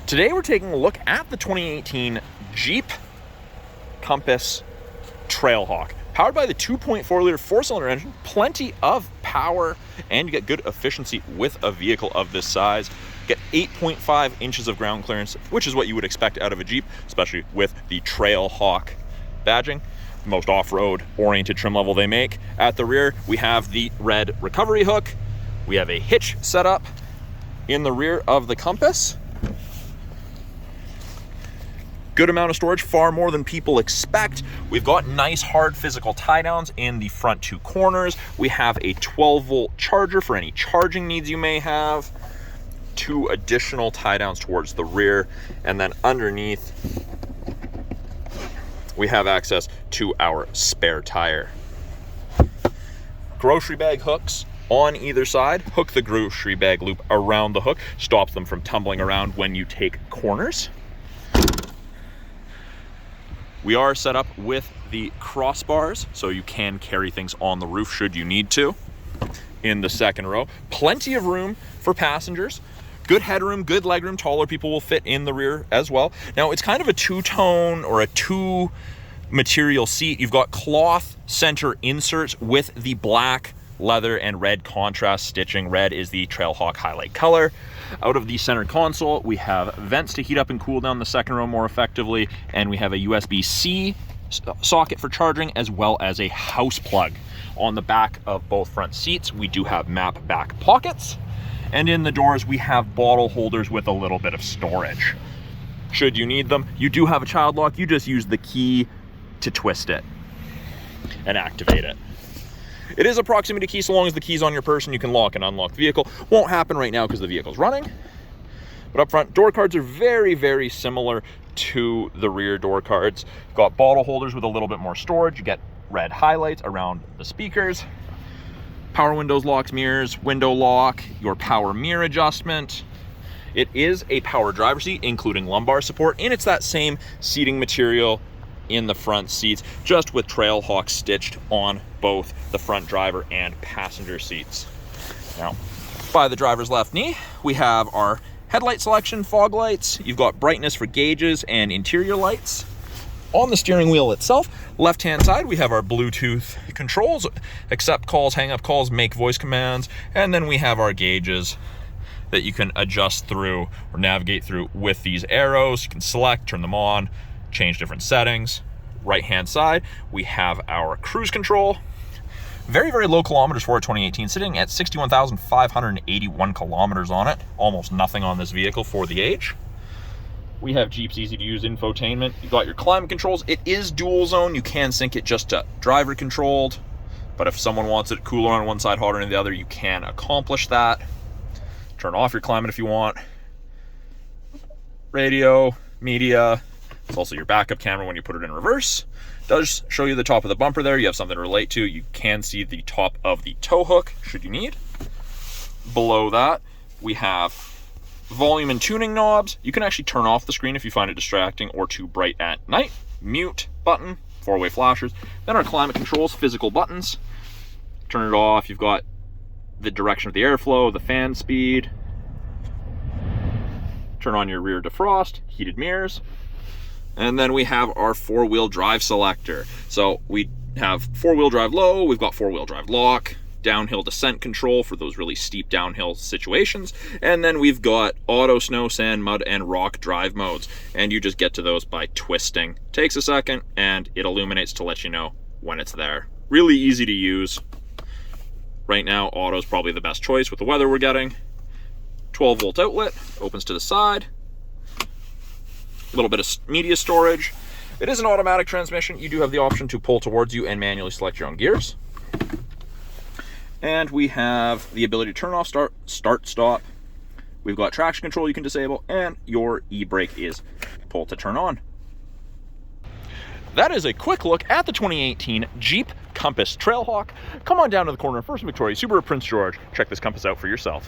Today we're taking a look at the 2018 Jeep Compass Trailhawk. Powered by the 2.4-liter four-cylinder engine, plenty of power, and you get good efficiency with a vehicle of this size. Get 8.5 inches of ground clearance, which is what you would expect out of a Jeep, especially with the Trailhawk badging. Most off-road oriented trim level they make. At the rear, we have the red recovery hook. We have a hitch set up in the rear of the Compass. Good amount of storage, far more than people expect. We've got nice hard physical tie downs in the front two corners. We have a 12-volt charger for any charging needs you may have. Two additional tie downs towards the rear, and then underneath we have access to our spare tire. Grocery bag hooks on either side. Hook the grocery bag loop around the hook, stops them from tumbling around when you take corners. We are set up with the crossbars, so you can carry things on the roof should you need to. In the second row, plenty of room for passengers. Good headroom, good legroom. Taller people will fit in the rear as well. Now, it's kind of a two-tone or a two-material seat. You've got cloth center inserts with the black, leather, and red contrast stitching. Red is the Trailhawk highlight color. Out of the center console, we have vents to heat up and cool down the second row more effectively, and we have a USB-C socket for charging, as well as a house plug. On the back of both front seats, we do have map back pockets, and in the doors, we have bottle holders with a little bit of storage. Should you need them, you do have a child lock. You just use the key to twist it and activate it. It is a proximity key, so long as the key's on your person, you can lock and unlock the vehicle. Won't happen right now because the vehicle's running. But up front, door cards are very, very similar to the rear door cards. Got bottle holders with a little bit more storage. You get red highlights around the speakers. Power windows, locks, mirrors, window lock, your power mirror adjustment. It is a power driver seat, including lumbar support, and it's that same seating material in the front seats, just with Trailhawk stitched on both the front driver and passenger seats. Now, by the driver's left knee, we have our headlight selection, fog lights. You've got brightness for gauges and interior lights. On the steering wheel itself, left-hand side, we have our Bluetooth controls, accept calls, hang up calls, make voice commands, and then we have our gauges that you can adjust through or navigate through with these arrows. You can select, turn them on, change different settings. Right-hand side, we have our cruise control. Very, very low kilometers for a 2018, sitting at 61,581 kilometers on it. Almost nothing on this vehicle for the age. We have Jeep's easy-to-use infotainment. You've got your climate controls. It is dual zone. You can sync it just to driver controlled, but if someone wants it cooler on one side, hotter on the other, you can accomplish that. Turn off your climate if you want. Radio, media. It's also your backup camera when you put it in reverse. It does show you the top of the bumper there. You have something to relate to. You can see the top of the tow hook should you need. Below that, we have volume and tuning knobs. You can actually turn off the screen if you find it distracting or too bright at night. Mute button, four-way flashers. Then our climate controls, physical buttons. Turn it off. You've got the direction of the airflow, the fan speed. Turn on your rear defrost, heated mirrors. And then we have our four-wheel drive selector. So we have four-wheel drive low, we've got four-wheel drive lock, downhill descent control for those really steep downhill situations, and then we've got auto, snow, sand, mud, and rock drive modes, and you just get to those by twisting. Takes a second, and it illuminates to let you know when it's there. Really easy to use. Right now, auto is probably the best choice with the weather we're getting. 12-volt outlet, opens to the side. A little bit of media storage. It is an automatic transmission. You do have the option to pull towards you and manually select your own gears. And we have the ability to turn off, start, stop. We've got traction control you can disable, and your e-brake is pull to turn on. That is a quick look at the 2018 Jeep Compass Trailhawk. Come on down to the corner of First and Victoria, Subaru of Prince George. Check this Compass out for yourself.